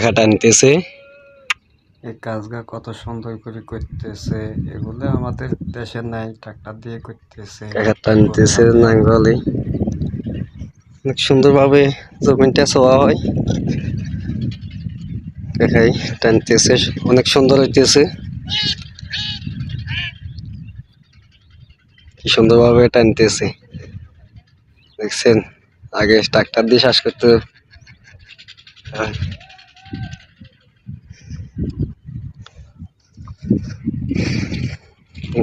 কাকা টানতেছে। এই কাজটা কত সুন্দর করে করতেছে, এগুলো আমাদের দেশে নাই, ট্রাক্টর দিয়ে করতেছে। কাকা টানতেছে নাঙ্গলে, অনেক সুন্দরভাবে জমিনটা ছোয়া হয়। কাকাই টানতেছে, অনেক সুন্দর হইতেছে। কি সুন্দরভাবে টানতেছে দেখছেন। আগে ট্রাক্টর দিয়ে চাষ করতে হয়।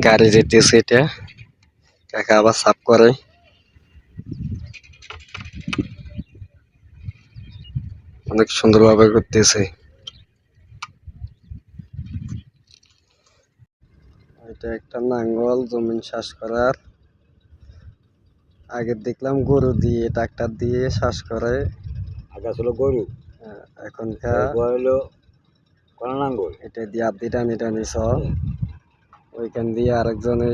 গাড়ি যেতেছে, এটা কাকা আবার সাফ করে। অনেক সুন্দরভাবে করতেছে। এটা একটা নাঙ্গল জমিন চাষ করার। আগে দেখলাম গরু দিয়ে, ট্রাক্টর দিয়ে চাষ করে। আগে ছিল গরু, এখনকার হলো কলা নাঙ্গল। এটা দিয়ে আদি টানি টানি সব ওইখান দিয়ে আরেকজনে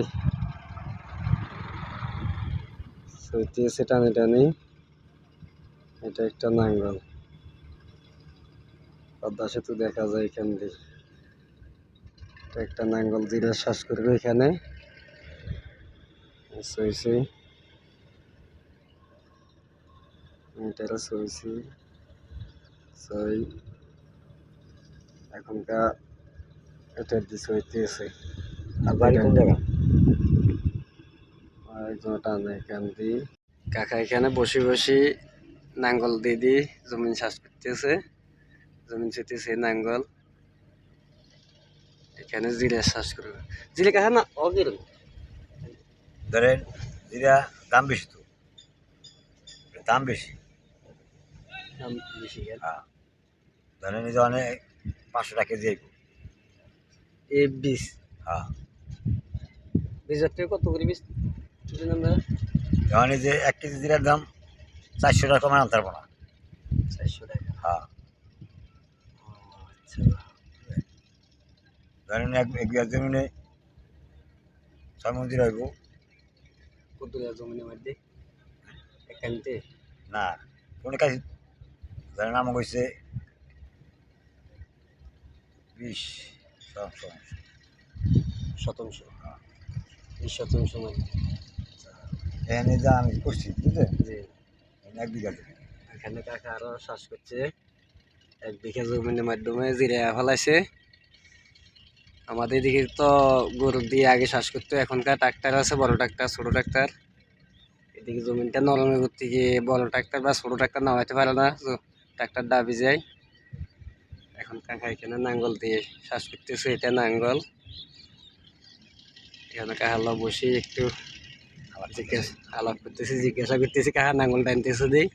সইতেছে টানি টানি। এটা একটা নাঙ্গল, পদ্মা সেতু দেখা যায় এখান দিয়ে। এটা একটা নাঙ্গল দিয়ে চাষ করবে এখানে। সইছে এটা সইছি সই। এখনকার এটা দিয়ে সইতেছে। আর বাড়ি কোন জায়গা? আরেকজন টানে এখান দিয়ে। কাকা এখানে বসে বসে নাঙ্গল দিয়ে জমিন চাষ করতেছে, জমিন ছেতেছে নাঙ্গল। এখানে জিরে চাষ করবে। জিরে কাকা না অগির ধরেন যেটা দাম বেশি, তো দাম বেশি। দাম বেশি গেল। হ্যাঁ, ধরেন এই যে অনেক 500 টাকা কেজি আইব। এই বীজ হ্যাঁ, বীজের থেকে কত করে বীজ দিন আমরা? যেমন এই যে 1 কেজি জিরার দাম 400 টাকা কমে আনতে পারবো না। 400 টাকা। হ্যাঁ, আচ্ছা, ধরেন এক বিঘা জমিনে 6 মণ জিরা হইব। কত জমিনের মধ্যে এখানতে? না, কোন কাজ ধরেন আমাকে হয়েছে 20 শতাংশ, 20 শতাংশ মানে এখানে যা আমি করছি, বুঝলেন, যে 1 বিঘা জমি। এখানে কাকা আরো চাষ করছে। 1 বিঘা জমিনের মাধ্যমে জিরে ফেলাইছে। আমাদের এদিকে তো গরু দিয়ে আগে চাষ করতো, এখনকার ট্রাক্টর আছে, বড় ট্রাক্টর ছোট ট্রাক্টর। এদিকে জমিনটা নরম করতে গিয়ে বড় ট্রাক্টর বা ছোট ট্রাক্টর নামাইতে পারে না, ট্রাক্টর ডাবি যায়। এখন কাকা এখানে নাঙ্গল দিয়ে চাষ করতেছে, এটা নাঙ্গল। এখানে কাকা বসে একটু আলাপ করতেছি, জিজ্ঞাসা করতেছি কাকা নাঙ্গল টানতেছে দিই।